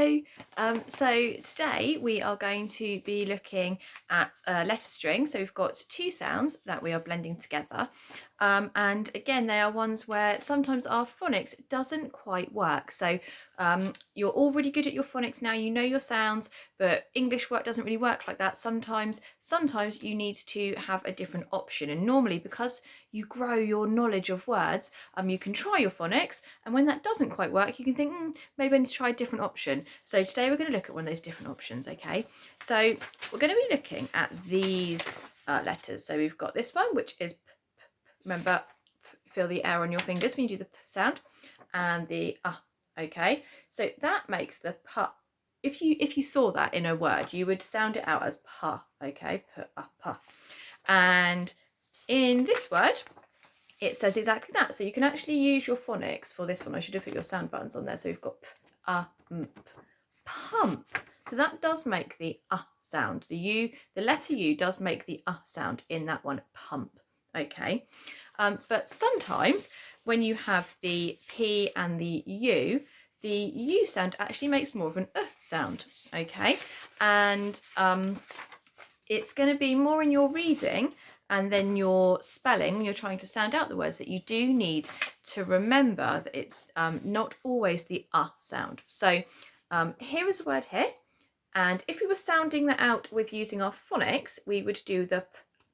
Hello. So today we are going to be looking at a letter string. So we've got two sounds that we are blending together. And again, they are ones where sometimes our phonics doesn't quite work. So you're all really good at your phonics now, you know your sounds, but English doesn't really work like that. Sometimes you need to have a different option. And normally, because you grow your knowledge of words, you can try your phonics, and when that doesn't quite work, you can think, maybe I need to try a different option. So today we're going to look at one of those different options, okay? So we're going to be looking at these letters. So we've got this one, which is, remember, feel the air on your fingers when you do the p sound, and the okay? So that makes the p. If you saw that in a word, you would sound it out as pa, okay? Pa. And in this word, it says exactly that. So you can actually use your phonics for this one. I should have put your sound buttons on there. So we've got pump. So that does make the sound. The letter U does make the sound in that one, pump. Okay. But sometimes when you have the P and the U sound actually makes more of an sound. Okay. And it's going to be more in your reading and then your spelling when you're trying to sound out the words that you do need to remember that it's not always the sound. So here is a word here, and if we were sounding that out with using our phonics, we would do the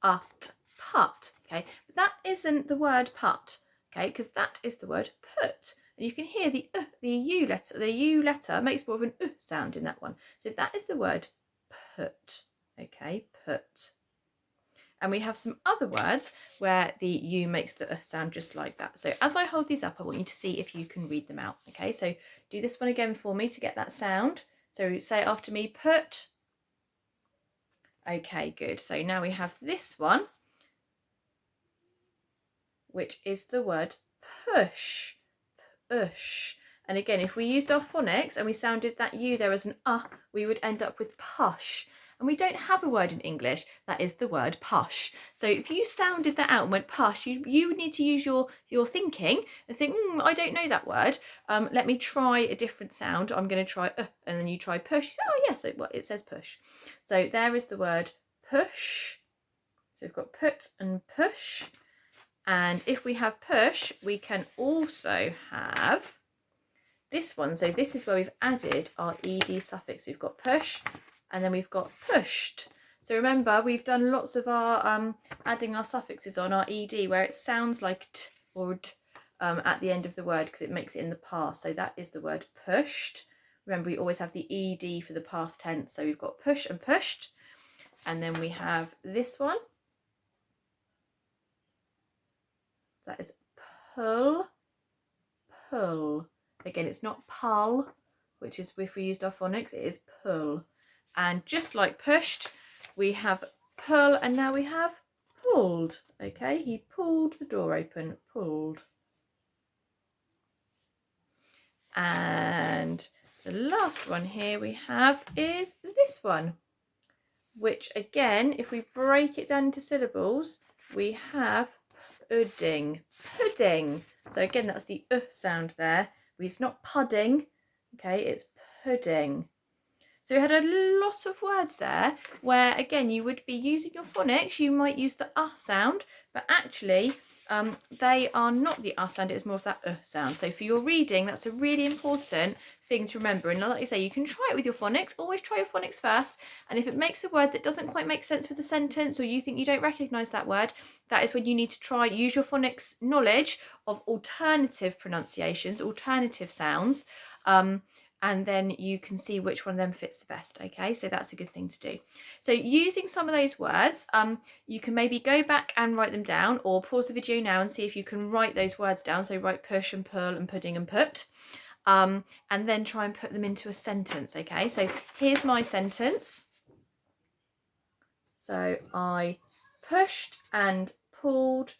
put, okay? But that isn't the word put, okay? Because that is the word put. And you can hear the U letter. The U letter makes more of an sound in that one. So that is the word put, okay? Put. And we have some other words where the U makes the sound just like that. So as I hold these up, I want you to see if you can read them out. Okay, so do this one again for me to get that sound. So say it after me, put. Okay, good. So now we have this one, which is the word push. Push. And again, if we used our phonics and we sounded that U there as an we would end up with push. And we don't have a word in English that is the word push. So if you sounded that out and went push, you would need to use your thinking and think, I don't know that word. Let me try a different sound. I'm going to try and then you try push. Oh yes, it says push. So there is the word push. So we've got put and push. And if we have push, we can also have this one. So this is where we've added our ed suffix. We've got push, and then we've got pushed. So remember, we've done lots of our adding our suffixes on our ed where it sounds like t or d at the end of the word because it makes it in the past. So that is the word pushed. Remember, we always have the ed for the past tense. So we've got push and pushed. And then we have this one. So that is pull, pull. Again, it's not pull, which is if we used our phonics, it is pull. And just like pushed, we have pull, and now we have pulled. Okay, he pulled the door open, pulled. And the last one here we have is this one, which again, if we break it down into syllables, we have pudding, pudding. So again, that's the sound there. It's not pudding, okay, it's pudding. So we had a lot of words there where, again, you would be using your phonics. You might use the sound, but actually they are not the sound. It's more of that sound. So for your reading, that's a really important thing to remember. And like I say, you can try it with your phonics. Always try your phonics first. And if it makes a word that doesn't quite make sense with the sentence, or you think you don't recognise that word, that is when you need to use your phonics knowledge of alternative pronunciations, alternative sounds, and then you can see which one of them fits the best. Okay, so that's a good thing to do. So using some of those words, you can maybe go back and write them down, or pause the video now and see if you can write those words down. So write push and pull and pudding and put, and then try and put them into a sentence. Okay, so here's my sentence. So I pushed and pulled,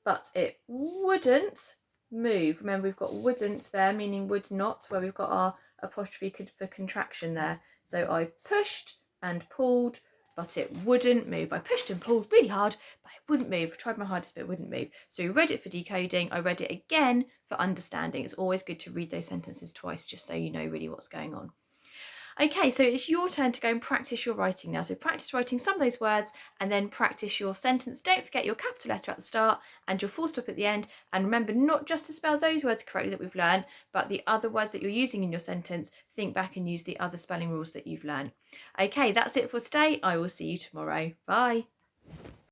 but it wouldn't move. Remember, we've got wouldn't there, meaning would not, where we've got our apostrophe for contraction there. So I pushed and pulled, but it wouldn't move. I pushed and pulled really hard, but it wouldn't move. I tried my hardest, but it wouldn't move. So we read it for decoding. I read it again for understanding. It's always good to read those sentences twice, just so you know really what's going on. Okay, so it's your turn to go and practice your writing now. So practice writing some of those words and then practice your sentence. Don't forget your capital letter at the start and your full stop at the end. And remember not just to spell those words correctly that we've learned, but the other words that you're using in your sentence, think back and use the other spelling rules that you've learned. Okay, that's it for today. I will see you tomorrow. Bye.